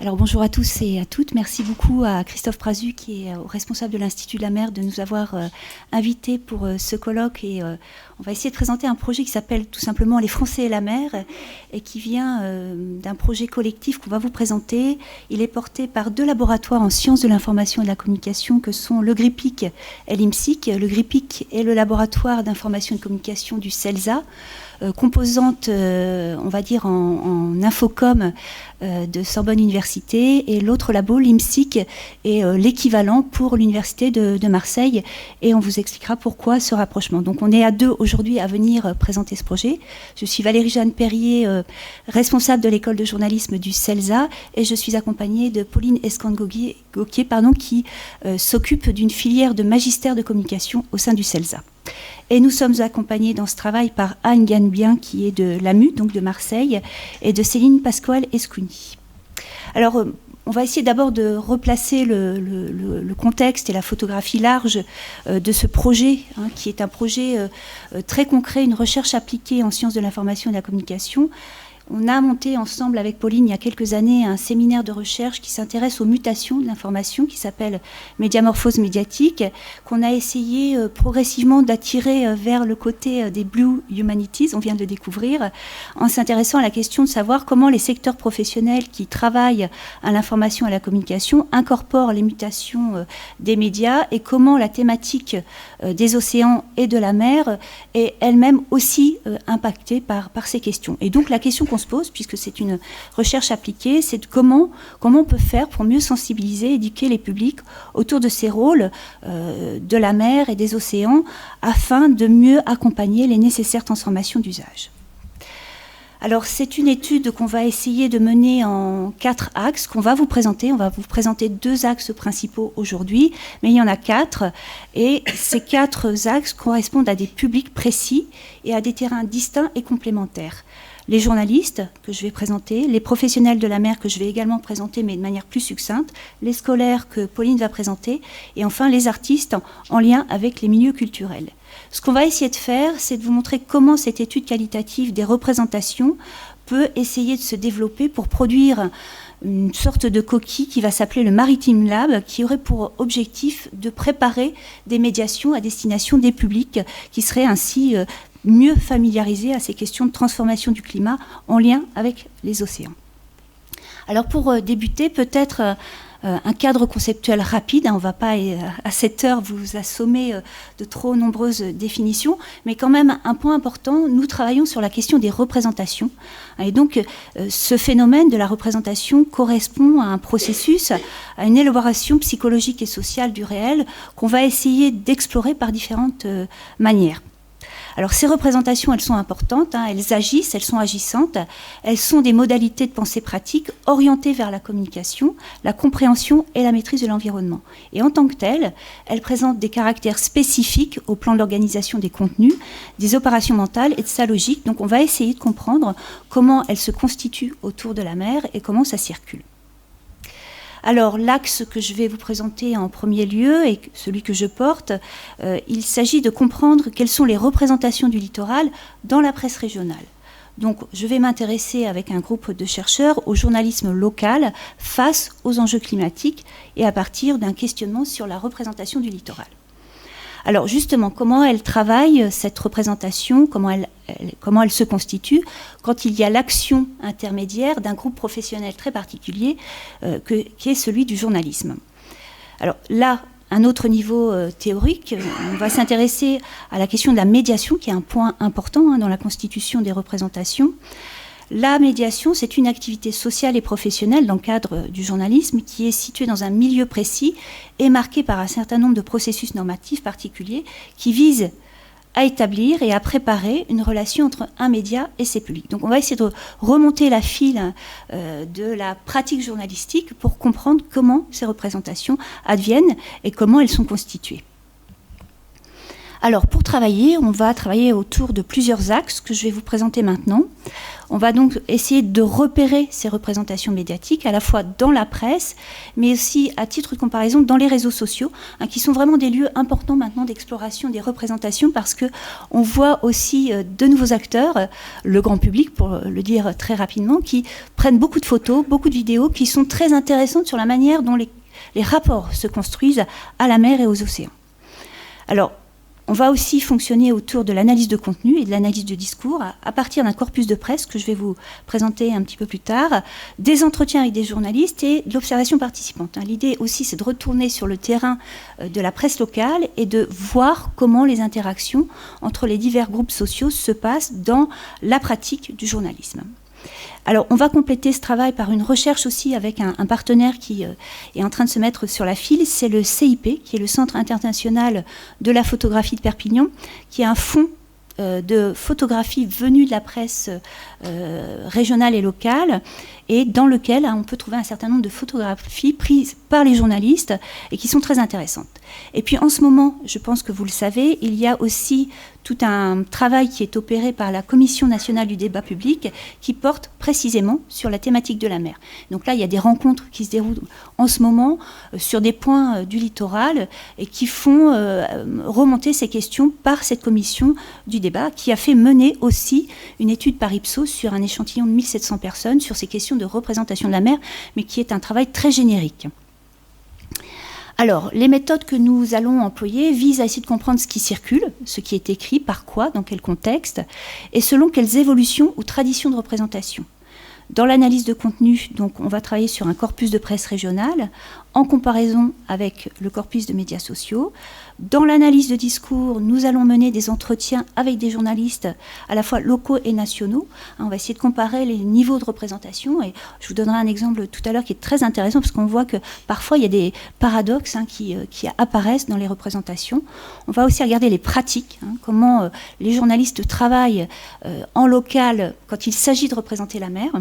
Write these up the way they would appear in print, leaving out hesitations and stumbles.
Alors bonjour à tous et à toutes. Merci beaucoup à Christophe Prazu, qui est responsable de l'Institut de la mer, de nous avoir invités pour ce colloque. Et on va essayer de présenter un projet qui s'appelle tout simplement Les Français et la mer, et qui vient d'un projet collectif qu'on va vous présenter. Il est porté par 2 laboratoires en sciences de l'information et de la communication que sont le GRIPIC et l'IMSIC. Le GRIPIC est le laboratoire d'information et de communication du CELSA, composante, on va dire, en infocom de Sorbonne Université, et l'autre labo, l'IMSIC, est l'équivalent pour l'Université de Marseille, et on vous expliquera pourquoi ce rapprochement. Donc on est à 2 aujourd'hui à venir présenter ce projet. Je suis Valérie-Jeanne Perrier, responsable de l'école de journalisme du CELSA, et je suis accompagnée de Pauline Escande-Gauquier, qui s'occupe d'une filière de magistère de communication au sein du CELSA. Et nous sommes accompagnés dans ce travail par Anne Ganbien, qui est de l'AMU, donc de Marseille, et de Céline Pasquale-Escuni. Alors, on va essayer d'abord de replacer le contexte et la photographie large de ce projet, qui est un projet très concret, une recherche appliquée en sciences de l'information et de la communication. On a monté ensemble avec Pauline il y a quelques années un séminaire de recherche qui s'intéresse aux mutations de l'information, qui s'appelle Médiamorphose médiatique, qu'on a essayé progressivement d'attirer vers le côté des Blue Humanities, on vient de le découvrir, en s'intéressant à la question de savoir comment les secteurs professionnels qui travaillent à l'information et à la communication incorporent les mutations des médias, et comment la thématique des océans et de la mer est elle-même aussi impactée par ces questions. Et donc la question qu'on se pose, puisque c'est une recherche appliquée, c'est de comment on peut faire pour mieux sensibiliser, éduquer les publics autour de ces rôles de la mer et des océans, afin de mieux accompagner les nécessaires transformations d'usage. Alors c'est une étude qu'on va essayer de mener en 4 axes qu'on va vous présenter. On va vous présenter 2 axes principaux aujourd'hui, mais il y en a 4. Et ces 4 axes correspondent à des publics précis et à des terrains distincts et complémentaires. Les journalistes que je vais présenter, les professionnels de la mer que je vais également présenter, mais de manière plus succincte, les scolaires que Pauline va présenter, et enfin les artistes en lien avec les milieux culturels. Ce qu'on va essayer de faire, c'est de vous montrer comment cette étude qualitative des représentations peut essayer de se développer pour produire une sorte de coquille qui va s'appeler le Maritime Lab, qui aurait pour objectif de préparer des médiations à destination des publics qui seraient ainsi mieux familiarisés à ces questions de transformation du climat en lien avec les océans. Alors pour débuter, peut-être un cadre conceptuel rapide. On ne va pas à cette heure vous assommer de trop nombreuses définitions, mais quand même un point important, nous travaillons sur la question des représentations. Et donc ce phénomène de la représentation correspond à un processus, à une élaboration psychologique et sociale du réel qu'on va essayer d'explorer par différentes manières. Alors ces représentations, elles sont importantes, elles agissent, elles sont agissantes, elles sont des modalités de pensée pratique orientées vers la communication, la compréhension et la maîtrise de l'environnement. Et en tant que telles, elles présentent des caractères spécifiques au plan de l'organisation des contenus, des opérations mentales et de sa logique. Donc on va essayer de comprendre comment elles se constituent autour de la mer et comment ça circule. Alors l'axe que je vais vous présenter en premier lieu, et celui que je porte, il s'agit de comprendre quelles sont les représentations du littoral dans la presse régionale. Donc je vais m'intéresser avec un groupe de chercheurs au journalisme local face aux enjeux climatiques et à partir d'un questionnement sur la représentation du littoral. Alors justement, comment elle travaille cette représentation, comment elle se constitue quand il y a l'action intermédiaire d'un groupe professionnel très particulier qui est celui du journalisme. Alors là, un autre niveau théorique, on va s'intéresser à la question de la médiation, qui est un point important dans la constitution des représentations. La médiation, c'est une activité sociale et professionnelle dans le cadre du journalisme qui est située dans un milieu précis et marquée par un certain nombre de processus normatifs particuliers qui visent à établir et à préparer une relation entre un média et ses publics. Donc on va essayer de remonter la file de la pratique journalistique pour comprendre comment ces représentations adviennent et comment elles sont constituées. Alors, pour travailler, on va travailler autour de plusieurs axes que je vais vous présenter maintenant. On va donc essayer de repérer ces représentations médiatiques, à la fois dans la presse, mais aussi, à titre de comparaison, dans les réseaux sociaux, qui sont vraiment des lieux importants maintenant d'exploration des représentations, parce qu'on voit aussi de nouveaux acteurs, le grand public, pour le dire très rapidement, qui prennent beaucoup de photos, beaucoup de vidéos, qui sont très intéressantes sur la manière dont les rapports se construisent à la mer et aux océans. Alors, on va aussi fonctionner autour de l'analyse de contenu et de l'analyse de discours à partir d'un corpus de presse que je vais vous présenter un petit peu plus tard, des entretiens avec des journalistes et de l'observation participante. L'idée aussi, c'est de retourner sur le terrain de la presse locale et de voir comment les interactions entre les divers groupes sociaux se passent dans la pratique du journalisme. Alors, on va compléter ce travail par une recherche aussi avec un partenaire qui est en train de se mettre sur la file, c'est le CIP, qui est le Centre international de la photographie de Perpignan, qui est un fonds de photographie venue de la presse régionale et locale, et dans lequel on peut trouver un certain nombre de photographies prises par les journalistes et qui sont très intéressantes. Et puis en ce moment, je pense que vous le savez, il y a aussi tout un travail qui est opéré par la Commission nationale du débat public qui porte précisément sur la thématique de la mer. Donc là, il y a des rencontres qui se déroulent en ce moment sur des points du littoral et qui font remonter ces questions par cette commission du débat qui a fait mener aussi une étude par Ipsos sur un échantillon de 1700 personnes sur ces questions de représentation de la mer, mais qui est un travail très générique. Alors, les méthodes que nous allons employer visent à essayer de comprendre ce qui circule, ce qui est écrit, par quoi, dans quel contexte, et selon quelles évolutions ou traditions de représentation. Dans l'analyse de contenu, donc, on va travailler sur un corpus de presse régionale, en comparaison avec le corpus de médias sociaux. Dans l'analyse de discours, nous allons mener des entretiens avec des journalistes à la fois locaux et nationaux. On va essayer de comparer les niveaux de représentation et je vous donnerai un exemple tout à l'heure qui est très intéressant parce qu'on voit que parfois il y a des paradoxes qui apparaissent dans les représentations. On va aussi regarder les pratiques, comment les journalistes travaillent en local quand il s'agit de représenter la mer.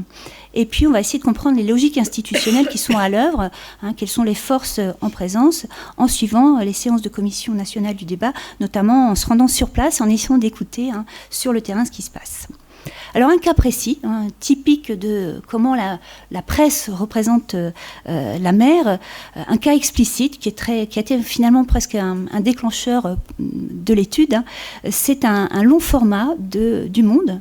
Et puis on va essayer de comprendre les logiques institutionnelles qui sont à l'œuvre, quelles sont les forces en présence, en suivant les séances de commission nationale du débat, notamment en se rendant sur place, en essayant d'écouter sur le terrain ce qui se passe. Alors un cas précis, typique de comment la presse représente la mer, un cas explicite qui a été finalement presque un déclencheur de l'étude, c'est un long format du Monde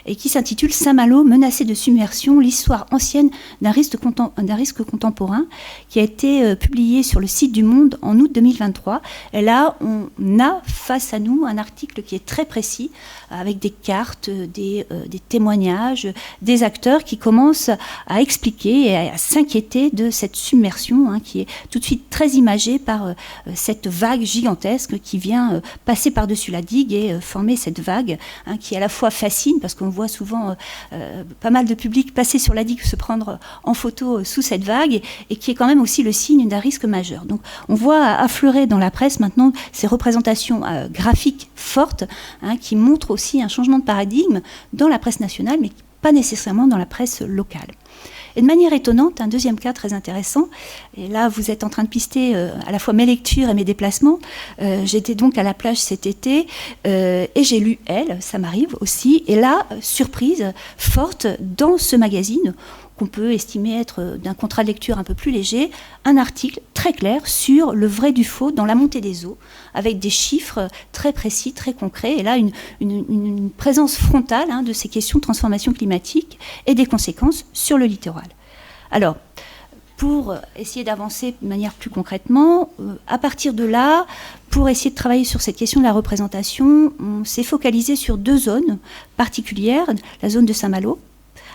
et qui s'intitule Saint-Malo, menacé de submersion, l'histoire ancienne d'un risque contemporain, qui a été publié sur le site du Monde en août 2023. Et là, on a face à nous un article qui est très précis, avec des cartes, des témoignages, des acteurs qui commencent à expliquer et à s'inquiéter de cette submersion, qui est tout de suite très imagée par cette vague gigantesque qui vient passer par-dessus la digue et former cette vague qui à la fois fascine, parce qu'on voit souvent pas mal de public passer sur la digue, se prendre en photo sous cette vague, et qui est quand même aussi le signe d'un risque majeur. Donc on voit affleurer dans la presse maintenant ces représentations graphiques fortes qui montrent aussi un changement de paradigme dans la presse nationale, mais pas nécessairement dans la presse locale. Et de manière étonnante, un deuxième cas très intéressant, et là vous êtes en train de pister à la fois mes lectures et mes déplacements. J'étais donc à la plage cet été et j'ai lu Elle, ça m'arrive aussi, et là, surprise forte, dans ce magazine, qu'on peut estimer être d'un contrat de lecture un peu plus léger, un article très clair sur le vrai du faux dans la montée des eaux, avec des chiffres très précis, très concrets, et là une présence frontale de ces questions de transformation climatique et des conséquences sur le littoral. Alors, pour essayer d'avancer de manière plus concrètement, à partir de là, pour essayer de travailler sur cette question de la représentation, on s'est focalisé sur deux zones particulières, la zone de Saint-Malo,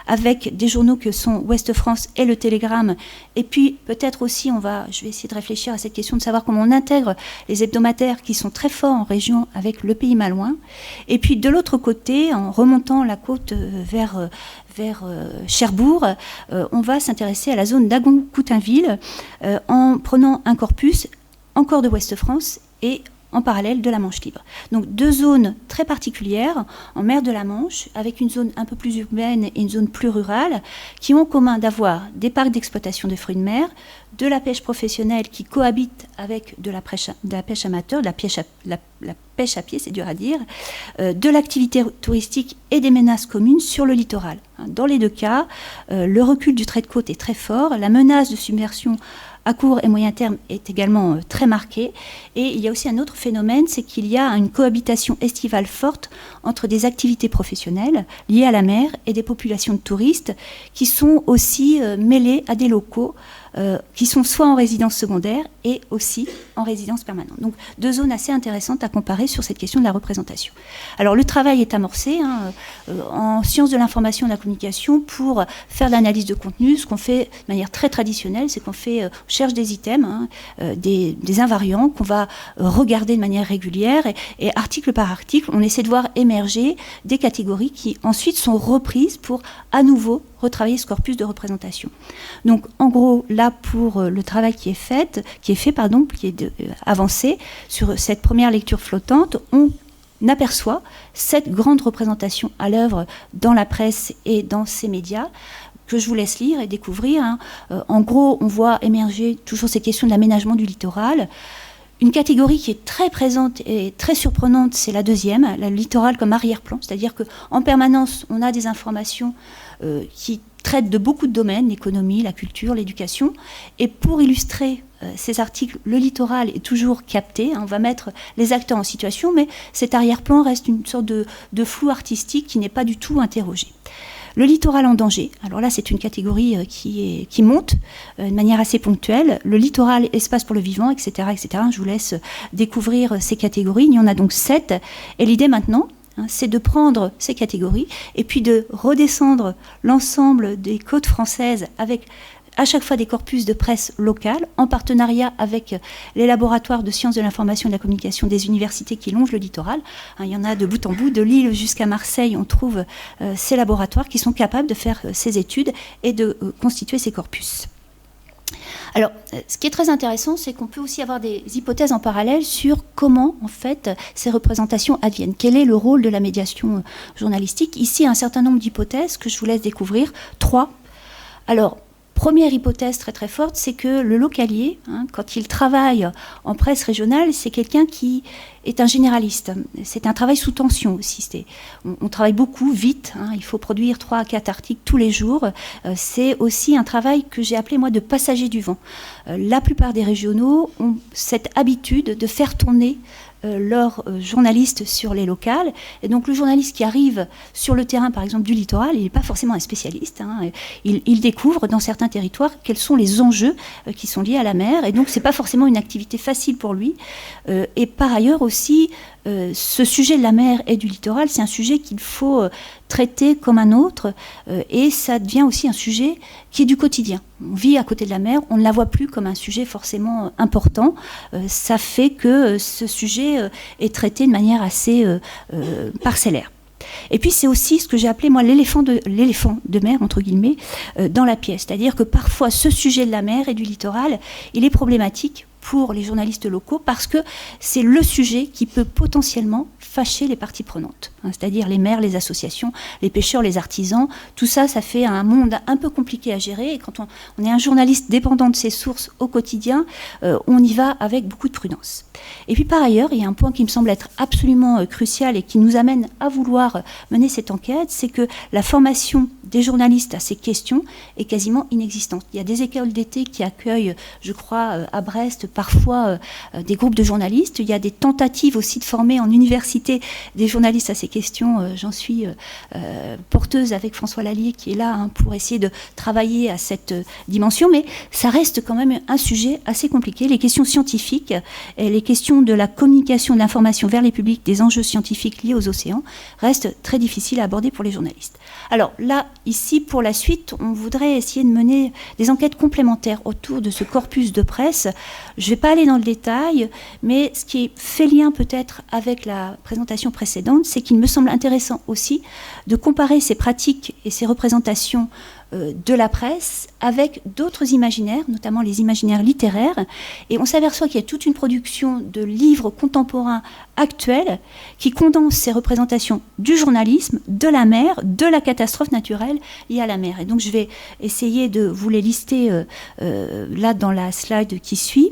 avec des journaux que sont Ouest France et Le Télégramme. Et puis peut-être aussi, je vais essayer de réfléchir à cette question de savoir comment on intègre les hebdomadaires qui sont très forts en région avec Le Pays Malouin. Et puis de l'autre côté, en remontant la côte vers Cherbourg, on va s'intéresser à la zone d'Agon-Coutainville en prenant un corpus encore de Ouest France et en parallèle de la Manche libre. Donc 2 zones très particulières en mer de la Manche, avec une zone un peu plus urbaine et une zone plus rurale, qui ont en commun d'avoir des parcs d'exploitation de fruits de mer, de la pêche professionnelle qui cohabite avec de la pêche amateur, de la pêche à pied, c'est dur à dire, de l'activité touristique et des menaces communes sur le littoral. Dans les 2 cas, le recul du trait de côte est très fort, la menace de submersion à court et moyen terme est également très marquée. Et il y a aussi un autre phénomène, c'est qu'il y a une cohabitation estivale forte entre des activités professionnelles liées à la mer et des populations de touristes qui sont aussi mêlées à des locaux qui sont soit en résidence secondaire et aussi en résidence permanente. Donc 2 zones assez intéressantes à comparer sur cette question de la représentation. Alors le travail est amorcé en sciences de l'information et de la communication pour faire l'analyse de contenu. Ce qu'on fait de manière très traditionnelle, c'est qu'on cherche des items, des invariants qu'on va regarder de manière régulière et article par article, on essaie de voir émerger des catégories qui ensuite sont reprises pour à nouveau retravailler ce corpus de représentation. Donc en gros, là pour le travail qui est avancé sur cette première lecture flottante, on aperçoit cette grande représentation à l'œuvre dans la presse et dans ces médias que je vous laisse lire et découvrir. En gros, on voit émerger toujours ces questions de l'aménagement du littoral. Une catégorie qui est très présente et très surprenante, c'est la deuxième, le littoral comme arrière-plan. C'est-à-dire qu'en permanence, on a des informations qui traitent de beaucoup de domaines, l'économie, la culture, l'éducation. Et pour illustrer ces articles, le littoral est toujours capté. On va mettre les acteurs en situation, mais cet arrière-plan reste une sorte de flou artistique qui n'est pas du tout interrogé. Le littoral en danger, alors là c'est une catégorie qui monte de manière assez ponctuelle. Le littoral, espace pour le vivant, etc., etc. Je vous laisse découvrir ces catégories. Il y en a donc 7. Et l'idée maintenant, c'est de prendre ces catégories et puis de redescendre l'ensemble des côtes françaises avec à chaque fois des corpus de presse locale, en partenariat avec les laboratoires de sciences de l'information et de la communication des universités qui longent le littoral. Il y en a de bout en bout, de Lille jusqu'à Marseille, on trouve ces laboratoires qui sont capables de faire ces études et de constituer ces corpus. Alors, ce qui est très intéressant, c'est qu'on peut aussi avoir des hypothèses en parallèle sur comment, en fait, ces représentations adviennent. Quel est le rôle de la médiation journalistique ? Ici, un certain nombre d'hypothèses que je vous laisse découvrir. 3. Alors, première hypothèse très très forte, c'est que le localier, quand il travaille en presse régionale, c'est quelqu'un qui est un généraliste. C'est un travail sous tension aussi. On travaille beaucoup, vite. Il faut produire 3 à 4 articles tous les jours. C'est aussi un travail que j'ai appelé, moi, de passager du vent. La plupart des régionaux ont cette habitude de faire tourner leurs journalistes sur les locales. Et donc le journaliste qui arrive sur le terrain, par exemple, du littoral, il n'est pas forcément un spécialiste. Il découvre dans certains territoires quels sont les enjeux qui sont liés à la mer. Et donc ce n'est pas forcément une activité facile pour lui. Et par ailleurs aussi, ce sujet de la mer et du littoral, c'est un sujet qu'il faut traiter comme un autre. Et ça devient aussi un sujet qui est du quotidien. On vit à côté de la mer, on ne la voit plus comme un sujet forcément important. Ça fait que ce sujet est traité de manière assez parcellaire. Et puis c'est aussi ce que j'ai appelé moi l'éléphant de mer, entre guillemets, dans la pièce. C'est-à-dire que parfois ce sujet de la mer et du littoral, il est problématique pour les journalistes locaux parce que c'est le sujet qui peut potentiellement fâcher les parties prenantes. C'est-à-dire les maires, les associations, les pêcheurs, les artisans. Tout ça, ça fait un monde un peu compliqué à gérer. Et quand on est un journaliste dépendant de ses sources au quotidien, on y va avec beaucoup de prudence. Et puis par ailleurs, il y a un point qui me semble être absolument crucial et qui nous amène à vouloir mener cette enquête, c'est que la formation des journalistes à ces questions est quasiment inexistante. Il y a des écoles d'été qui accueillent, je crois, à Brest, parfois des groupes de journalistes. Il y a des tentatives aussi de former en université des journalistes à ces questions. J'en suis porteuse avec François Lallier qui est là pour essayer de travailler à cette dimension, mais ça reste quand même un sujet assez compliqué. Les questions scientifiques et les questions de la communication de l'information vers les publics des enjeux scientifiques liés aux océans restent très difficiles à aborder pour les journalistes. Alors là, ici, pour la suite, on voudrait essayer de mener des enquêtes complémentaires autour de ce corpus de presse. Je ne vais pas aller dans le détail, mais ce qui fait lien peut-être avec la présentation précédente, c'est qu'il me semble intéressant aussi de comparer ces pratiques et ces représentations de la presse avec d'autres imaginaires, notamment les imaginaires littéraires. Et on s'aperçoit qu'il y a toute une production de livres contemporains actuels qui condensent ces représentations du journalisme, de la mer, de la catastrophe naturelle liée à la mer. Et donc je vais essayer de vous les lister là dans la slide qui suit,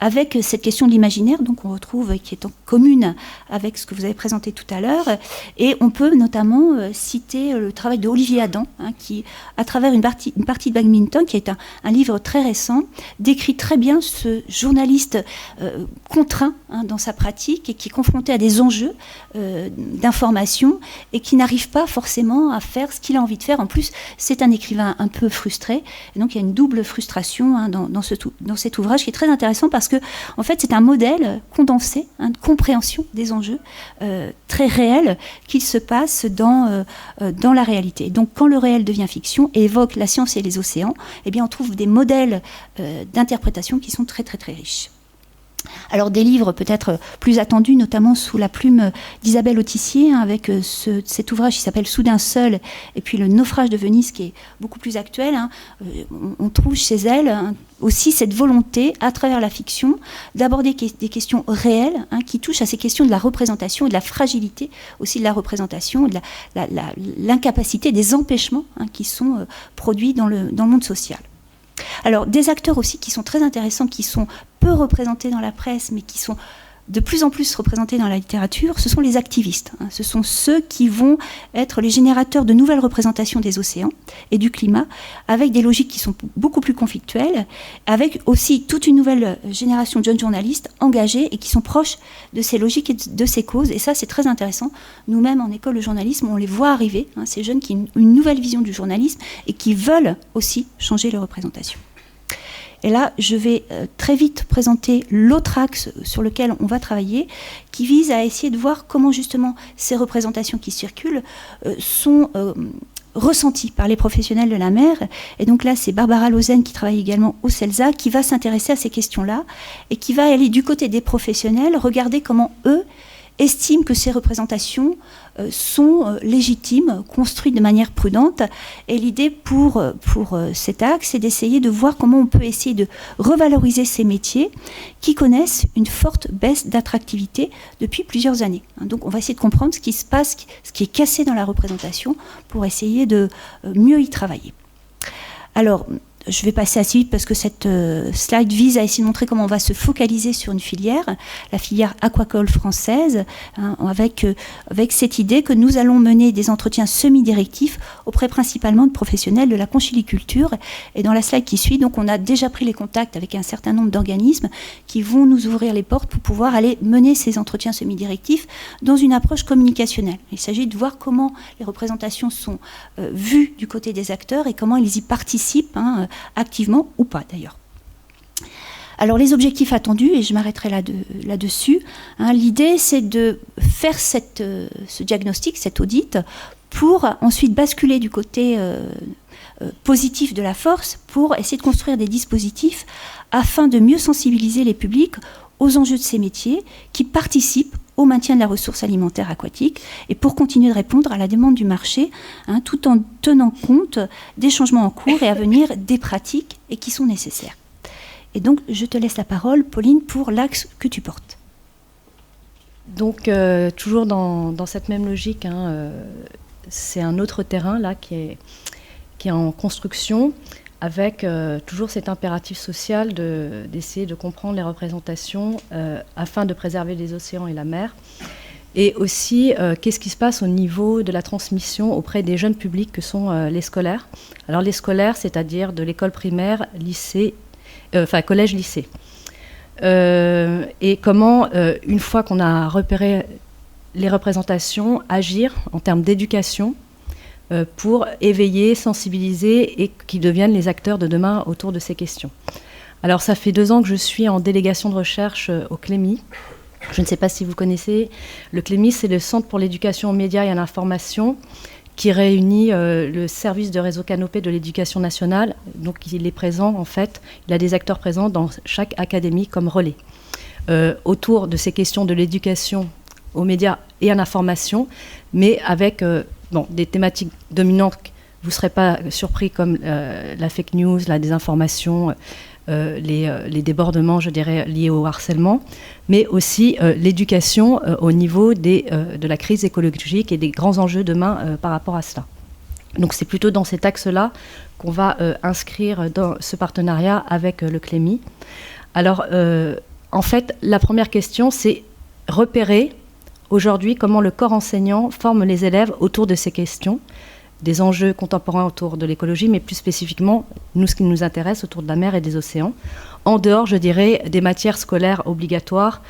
avec cette question de l'imaginaire, donc on retrouve, qui est en commune avec ce que vous avez présenté tout à l'heure. Et on peut notamment citer le travail de Olivier Adam, qui, à travers une partie de badminton, qui est un livre très récent, décrit très bien ce journaliste contraint dans sa pratique et qui est confronté à des enjeux d'information et qui n'arrive pas forcément à faire ce qu'il a envie de faire. En plus, c'est un écrivain un peu frustré. Et donc, il y a une double frustration dans cet ouvrage qui est très intéressant parce que, en fait, c'est un modèle condensé de compréhension des enjeux très réels qui se passent dans la réalité. Donc, quand le réel devient fiction et évoque la science et les océans, eh bien, on trouve des modèles d'interprétation qui sont très, très, très riches. Alors des livres peut-être plus attendus, notamment sous la plume d'Isabelle Autissier, avec cet ouvrage qui s'appelle Soudain seul, et puis Le naufrage de Venise, qui est beaucoup plus actuel. On trouve chez elle aussi cette volonté, à travers la fiction, d'aborder des questions réelles, qui touchent à ces questions de la représentation et de la fragilité aussi de la représentation, de l'incapacité, des empêchements qui sont produits dans le monde social. Alors, des acteurs aussi qui sont très intéressants, qui sont peu représentés dans la presse, mais qui sont de plus en plus représentés dans la littérature, ce sont les activistes. Ce sont ceux qui vont être les générateurs de nouvelles représentations des océans et du climat, avec des logiques qui sont beaucoup plus conflictuelles, avec aussi toute une nouvelle génération de jeunes journalistes engagés et qui sont proches de ces logiques et de ces causes. Et ça, c'est très intéressant. Nous-mêmes, en école de journalisme, on les voit arriver, ces jeunes qui ont une nouvelle vision du journalisme et qui veulent aussi changer les représentations. Et là, je vais très vite présenter l'autre axe sur lequel on va travailler, qui vise à essayer de voir comment justement ces représentations qui circulent sont ressenties par les professionnels de la mer. Et donc là, c'est Barbara Lauzen, qui travaille également au CELSA, qui va s'intéresser à ces questions-là et qui va aller du côté des professionnels, regarder comment eux estiment que ces représentations sont légitimes, construites de manière prudente. Et l'idée pour cet axe, c'est d'essayer de voir comment on peut essayer de revaloriser ces métiers qui connaissent une forte baisse d'attractivité depuis plusieurs années. Donc on va essayer de comprendre ce qui se passe, ce qui est cassé dans la représentation pour essayer de mieux y travailler. Alors, je vais passer assez vite parce que cette slide vise à essayer de montrer comment on va se focaliser sur une filière, la filière aquacole française, avec cette idée que nous allons mener des entretiens semi-directifs auprès principalement de professionnels de la conchiliculture. Et dans la slide qui suit, donc, on a déjà pris les contacts avec un certain nombre d'organismes qui vont nous ouvrir les portes pour pouvoir aller mener ces entretiens semi-directifs dans une approche communicationnelle. Il s'agit de voir comment les représentations sont vues du côté des acteurs et comment ils y participent, activement ou pas d'ailleurs. Alors les objectifs attendus, et je m'arrêterai là-dessus, l'idée c'est de faire ce diagnostic, cet audit, pour ensuite basculer du côté positif de la force, pour essayer de construire des dispositifs afin de mieux sensibiliser les publics aux enjeux de ces métiers qui participent au maintien de la ressource alimentaire aquatique et pour continuer de répondre à la demande du marché, tout en tenant compte des changements en cours et à venir des pratiques et qui sont nécessaires. Et donc, je te laisse la parole, Pauline, pour l'axe que tu portes. Donc, toujours dans cette même logique, c'est un autre terrain là qui est en construction, avec toujours cet impératif social d'essayer de comprendre les représentations afin de préserver les océans et la mer. Et aussi, qu'est-ce qui se passe au niveau de la transmission auprès des jeunes publics que sont les scolaires. Alors les scolaires, c'est-à-dire de l'école primaire, lycée, collège-lycée. Et comment, une fois qu'on a repéré les représentations, agir en termes d'éducation pour éveiller, sensibiliser et qu'ils deviennent les acteurs de demain autour de ces questions. Alors ça fait 2 ans que je suis en délégation de recherche au CLEMI. Je ne sais pas si vous connaissez. Le CLEMI, c'est le Centre pour l'éducation aux médias et à l'information qui réunit le service de réseau Canopé de l'éducation nationale. Donc il est présent, en fait, il a des acteurs présents dans chaque académie comme relais. Autour de ces questions de l'éducation aux médias et à l'information, mais avec des thématiques dominantes vous ne serez pas surpris comme la fake news, la désinformation, les débordements, je dirais, liés au harcèlement, mais aussi l'éducation au niveau de la crise écologique et des grands enjeux demain par rapport à cela. Donc c'est plutôt dans cet axe-là qu'on va inscrire dans ce partenariat avec le Clémy. Alors, en fait, la première question, c'est repérer aujourd'hui comment le corps enseignant forme les élèves autour de ces questions, des enjeux contemporains autour de l'écologie, mais plus spécifiquement, nous, ce qui nous intéresse, autour de la mer et des océans, en dehors, je dirais, des matières scolaires obligatoires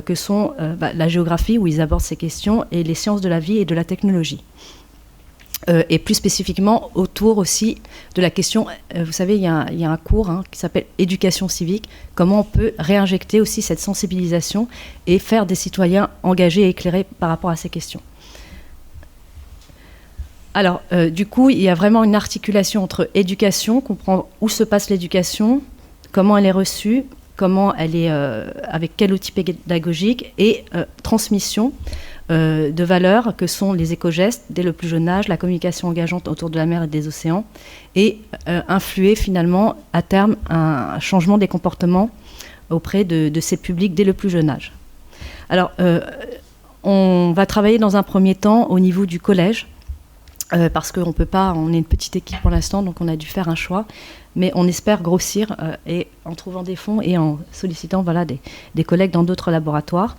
que sont la géographie, où ils abordent ces questions, et les sciences de la vie et de la technologie. Et plus spécifiquement autour aussi de la question, vous savez, il y a un cours qui s'appelle éducation civique, comment on peut réinjecter aussi cette sensibilisation et faire des citoyens engagés et éclairés par rapport à ces questions. Alors, du coup, il y a vraiment une articulation entre éducation, comprendre où se passe l'éducation, comment elle est reçue, comment elle est, avec quel outil pédagogique, et transmission de valeurs que sont les éco-gestes dès le plus jeune âge, la communication engageante autour de la mer et des océans, et influer finalement à terme un changement des comportements auprès de ces publics dès le plus jeune âge. Alors, on va travailler dans un premier temps au niveau du collège, parce qu'on peut pas, on est une petite équipe pour l'instant, donc on a dû faire un choix, mais on espère grossir et en trouvant des fonds et en sollicitant des collègues dans d'autres laboratoires.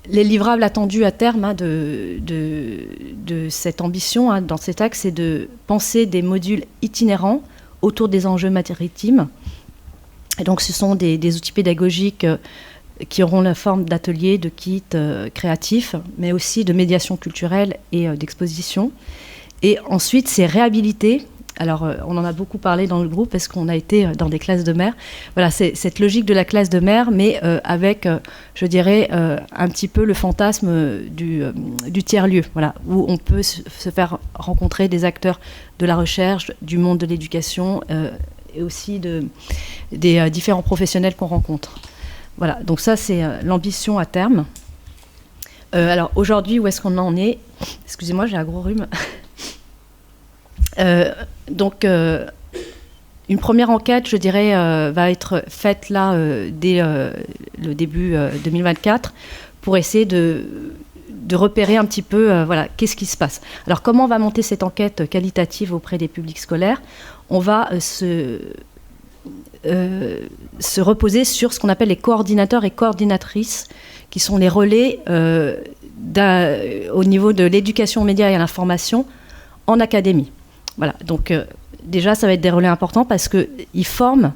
Les livrables attendus à terme de cette ambition, dans cet axe, c'est de penser des modules itinérants autour des enjeux maritimes. Et donc ce sont des outils pédagogiques qui auront la forme d'ateliers, de kits créatifs, mais aussi de médiation culturelle et d'exposition. Et ensuite, c'est réhabiliter. Alors, on en a beaucoup parlé dans le groupe parce qu'on a été dans des classes de mer. Voilà, c'est cette logique de la classe de mer, mais avec, je dirais, un petit peu le fantasme du tiers-lieu, voilà, où on peut se faire rencontrer des acteurs de la recherche, du monde de l'éducation et aussi des différents professionnels qu'on rencontre. Voilà, donc ça, c'est l'ambition à terme. Alors, aujourd'hui, où est-ce qu'on en est ? Excusez-moi, j'ai un gros rhume. Donc, une première enquête, je dirais, va être faite là dès le début 2024 pour essayer de repérer un petit peu, voilà, qu'est-ce qui se passe. Alors, comment on va monter cette enquête qualitative auprès des publics scolaires ? On va se reposer sur ce qu'on appelle les coordinateurs et coordinatrices, qui sont les relais au niveau de l'éducation aux médias et à l'information en académie. Voilà, donc déjà, ça va être des relais importants parce qu'ils forment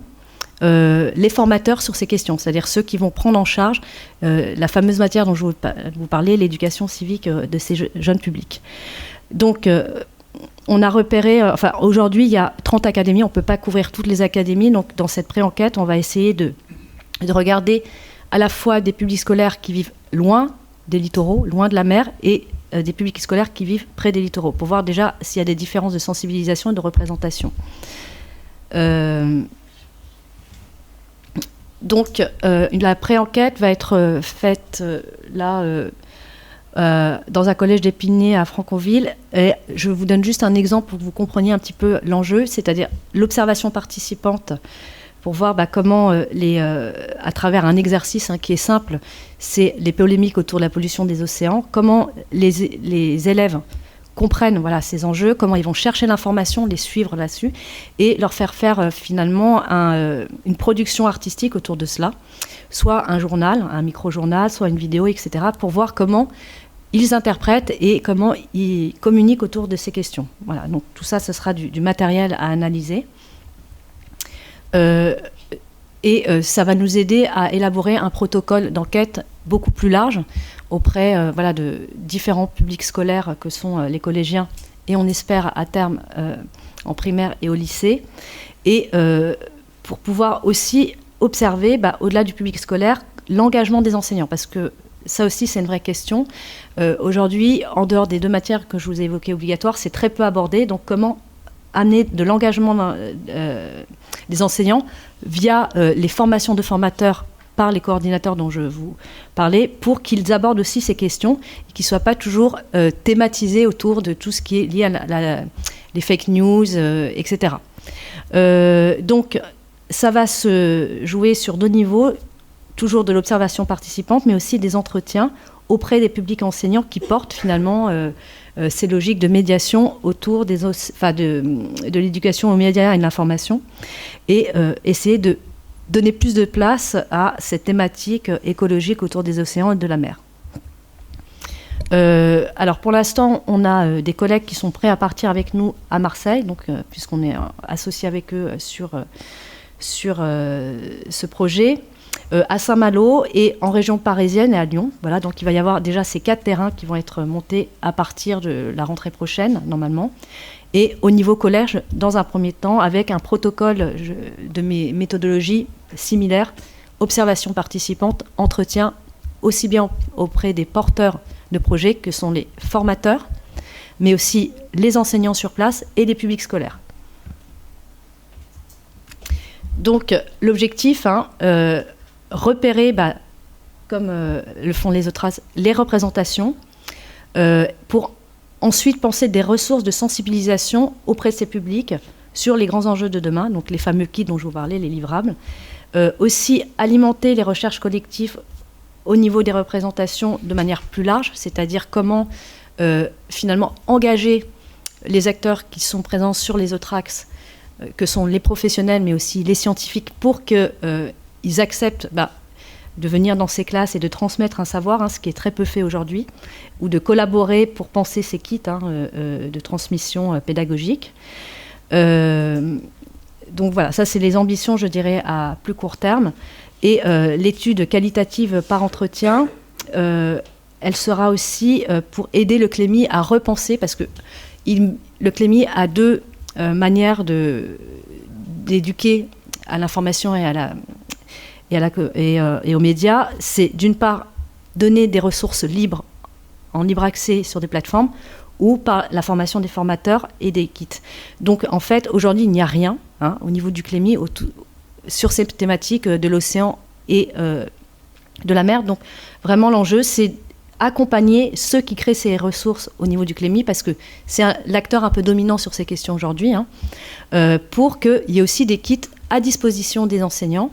les formateurs sur ces questions, c'est-à-dire ceux qui vont prendre en charge la fameuse matière dont je vous parlais, l'éducation civique de ces jeunes publics. Donc, on a repéré, enfin, aujourd'hui, il y a 30 académies, on ne peut pas couvrir toutes les académies, donc dans cette pré-enquête, on va essayer de regarder à la fois des publics scolaires qui vivent loin des littoraux, loin de la mer, et des publics scolaires qui vivent près des littoraux, pour voir déjà s'il y a des différences de sensibilisation et de représentation. Donc, la pré-enquête va être faite là, dans un collège d'Épinay à Franconville. Et je vous donne juste un exemple pour que vous compreniez un petit peu l'enjeu, c'est-à-dire l'observation participante, pour voir comment, à travers un exercice qui est simple, c'est les polémiques autour de la pollution des océans, comment les élèves comprennent, voilà, ces enjeux, comment ils vont chercher l'information, les suivre là-dessus, et leur faire finalement une production artistique autour de cela, soit un journal, un micro-journal, soit une vidéo, etc., pour voir comment ils interprètent et comment ils communiquent autour de ces questions. Voilà, donc tout ça, ce sera du matériel à analyser. Et ça va nous aider à élaborer un protocole d'enquête beaucoup plus large auprès voilà, de différents publics scolaires que sont les collégiens et on espère à terme en primaire et au lycée, et pour pouvoir aussi observer au-delà du public scolaire l'engagement des enseignants, parce que ça aussi c'est une vraie question. Aujourd'hui, en dehors des deux matières que je vous ai évoquées obligatoires, c'est très peu abordé, donc comment amener de l'engagement des enseignants via les formations de formateurs par les coordinateurs dont je vous parlais, pour qu'ils abordent aussi ces questions et qu'ils ne soient pas toujours thématisés autour de tout ce qui est lié à les fake news, etc. Donc, ça va se jouer sur 2 niveaux, toujours de l'observation participante, mais aussi des entretiens auprès des publics enseignants qui portent finalement ces logiques de médiation autour de l'éducation aux médias et de l'information, et essayer de donner plus de place à cette thématique écologique autour des océans et de la mer. Alors pour l'instant, on a des collègues qui sont prêts à partir avec nous à Marseille, donc, puisqu'on est associé avec eux sur ce projet, à Saint-Malo et en région parisienne et à Lyon. Voilà, donc il va y avoir déjà ces 4 terrains qui vont être montés à partir de la rentrée prochaine, normalement. Et au niveau collège, dans un premier temps, avec un protocole de méthodologie similaire, observation participante, entretien, aussi bien auprès des porteurs de projets que sont les formateurs, mais aussi les enseignants sur place et les publics scolaires. Donc l'objectif, repérer, comme le font les autres, les représentations, pour ensuite penser des ressources de sensibilisation auprès de ces publics sur les grands enjeux de demain, donc les fameux kits dont je vous parlais, les livrables. Aussi alimenter les recherches collectives au niveau des représentations de manière plus large, c'est-à-dire comment finalement engager les acteurs qui sont présents sur les autres axes, que sont les professionnels mais aussi les scientifiques, pour qu'ils acceptent de venir dans ces classes et de transmettre un savoir, ce qui est très peu fait aujourd'hui, ou de collaborer pour penser ces kits de transmission pédagogique. Donc voilà, ça c'est les ambitions, je dirais, à plus court terme. Et l'étude qualitative par entretien, elle sera aussi pour aider le CLEMI à repenser, parce que le CLEMI a 2 manières d'éduquer à l'information et aux médias. C'est d'une part donner des ressources libres, en libre accès sur des plateformes, ou par la formation des formateurs et des kits. Donc en fait, aujourd'hui, il n'y a rien au niveau du CLEMI sur ces thématiques de l'océan et de la mer. Donc vraiment, l'enjeu, c'est accompagner ceux qui créent ces ressources au niveau du CLEMI, parce que c'est l'acteur un peu dominant sur ces questions aujourd'hui, pour qu'il y ait aussi des kits à disposition des enseignants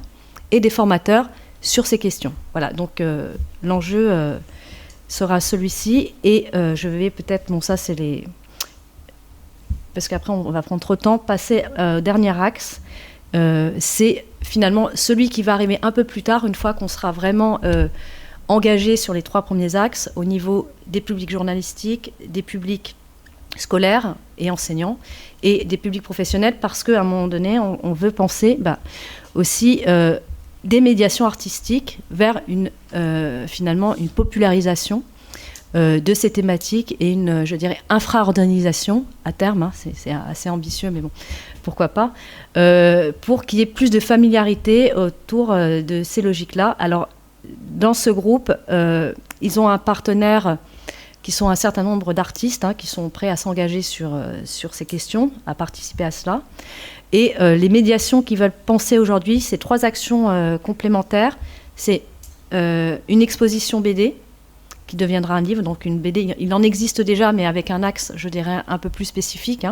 et des formateurs sur ces questions. Voilà, donc l'enjeu sera celui-ci, et je vais peut-être, ça c'est les... Parce qu'après on va prendre trop de temps, passer au dernier axe, c'est finalement celui qui va arriver un peu plus tard, une fois qu'on sera vraiment engagé sur les 3 premiers axes, au niveau des publics journalistiques, des publics scolaires et enseignants, et des publics professionnels, parce qu'à un moment donné, on veut penser aussi des médiations artistiques vers finalement une popularisation de ces thématiques et une, je dirais, infra-organisation à terme, c'est assez ambitieux, mais bon, pourquoi pas, pour qu'il y ait plus de familiarité autour de ces logiques-là. Alors, dans ce groupe, ils ont un partenaire qui sont un certain nombre d'artistes qui sont prêts à s'engager sur ces questions, à participer à cela. Et les médiations qu'ils veulent penser aujourd'hui, c'est 3 actions complémentaires. C'est une exposition BD, qui deviendra un livre, donc une BD. Il en existe déjà, mais avec un axe, je dirais, un peu plus spécifique,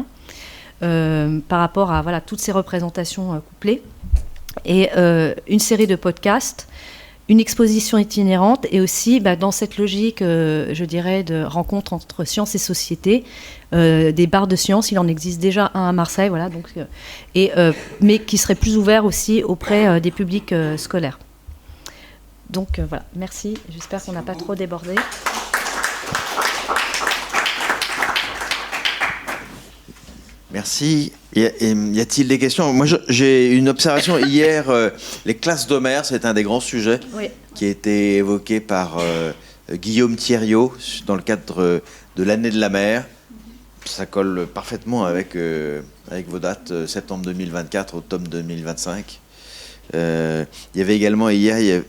par rapport à toutes ces représentations couplées. Et une série de podcasts, une exposition itinérante, et aussi dans cette logique, je dirais, de rencontre entre sciences et société, des bars de sciences. Il en existe déjà un à Marseille, voilà, donc, mais qui serait plus ouvert aussi auprès des publics scolaires. Donc voilà, merci, j'espère qu'on n'a pas trop débordé. Merci. Y a-t-il des questions? Moi, j'ai une observation. Hier, les classes de mer, c'est un des grands sujets qui a été évoqué par Guillaume Thierriot dans le cadre de l'année de la mer. Ça colle parfaitement avec vos dates, septembre 2024, octobre 2025. Il y avait également hier,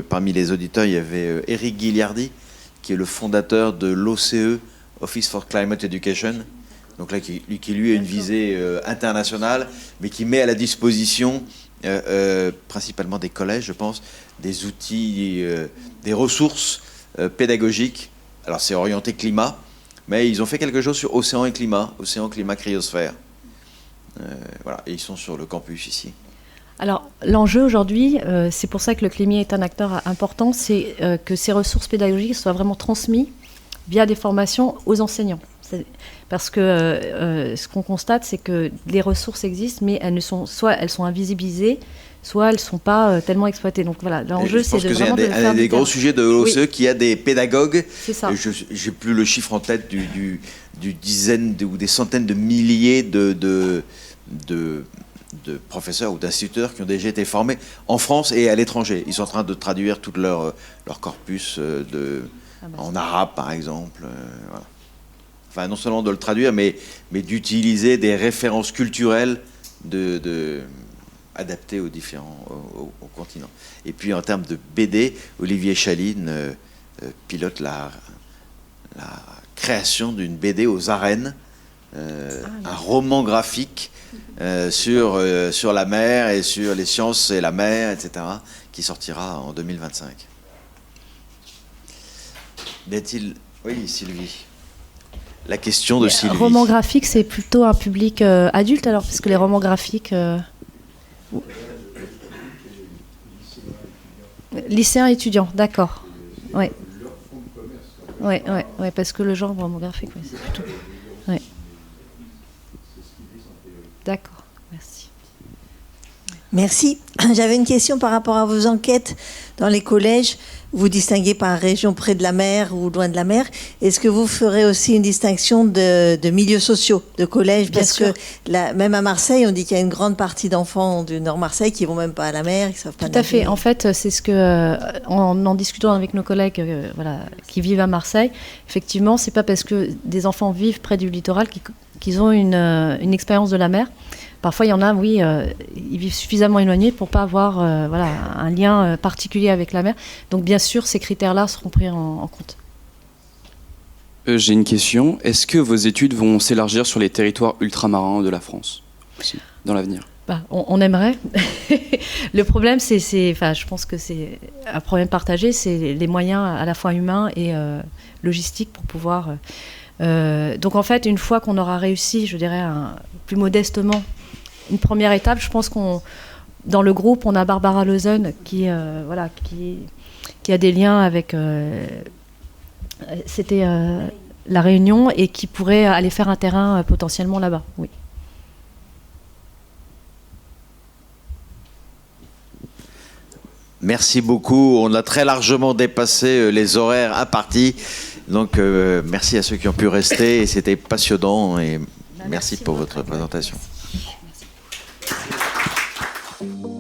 parmi les auditeurs, il y avait Éric Guiliardi, qui est le fondateur de l'OCE, Office for Climate Education. Donc là, qui lui a une visée internationale, mais qui met à la disposition principalement des collèges, je pense, des outils, des ressources pédagogiques. Alors c'est orienté climat, mais ils ont fait quelque chose sur océan et climat, océan, climat, cryosphère. Voilà, et ils sont sur le campus ici. Alors, l'enjeu aujourd'hui, c'est pour ça que le CLEMI est un acteur important, c'est que ces ressources pédagogiques soient vraiment transmises via des formations aux enseignants. Parce que ce qu'on constate, c'est que les ressources existent, mais soit elles sont invisibilisées, soit elles ne sont pas tellement exploitées. Donc voilà, l'enjeu, c'est de vraiment de faire un des gros sujets de l'OCE, oui. Qu'il y a des pédagogues. C'est ça. Je n'ai plus le chiffre en tête du dizaines ou des centaines de milliers de professeurs ou d'instituteurs qui ont déjà été formés en France et à l'étranger. Ils sont en train de traduire tout leur corpus en arabe, par exemple. Voilà. Enfin, non seulement de le traduire, mais d'utiliser des références culturelles adaptées aux différents au continent. Et puis, en termes de BD, Olivier Chaline pilote la création d'une BD aux arènes, un roman graphique sur la mer et sur les sciences et la mer, etc., qui sortira en 2025. Oui, Sylvie. La question de Sylvie. Roman graphique, c'est plutôt un public adulte, alors, parce que les romans graphiques... lycéens étudiants, d'accord. Oui. Oui, parce que le genre roman graphique, oui, c'est plutôt... Ouais. D'accord, merci. Merci. J'avais une question par rapport à vos enquêtes dans les collèges. Vous distinguez par région près de la mer ou loin de la mer. Est-ce que vous ferez aussi une distinction de milieux sociaux, de collèges? Parce que même à Marseille, on dit qu'il y a une grande partie d'enfants du Nord-Marseille qui ne vont même pas à la mer, qui ne savent pas nager. Tout à fait. En fait, c'est ce que, en discutant avec nos collègues qui vivent à Marseille, effectivement, ce n'est pas parce que des enfants vivent près du littoral qu'ils ont une expérience de la mer. Parfois, il y en a, oui, ils vivent suffisamment éloignés pour ne pas avoir un lien particulier avec la mer. Donc, bien sûr, ces critères-là seront pris en compte. J'ai une question. Est-ce que vos études vont s'élargir sur les territoires ultramarins de la France aussi, dans l'avenir? On aimerait. Le problème, je pense que c'est un problème partagé, c'est les moyens à la fois humains et logistiques pour pouvoir... donc, en fait, une fois qu'on aura réussi, je dirais, plus modestement, une première étape, je pense dans le groupe, on a Barbara Leuzen qui a des liens avec La Réunion et qui pourrait aller faire un terrain potentiellement là-bas. Oui. Merci beaucoup. On a très largement dépassé les horaires impartis. Donc, merci à ceux qui ont pu rester. Et c'était passionnant. Et merci pour votre présentation. Merci.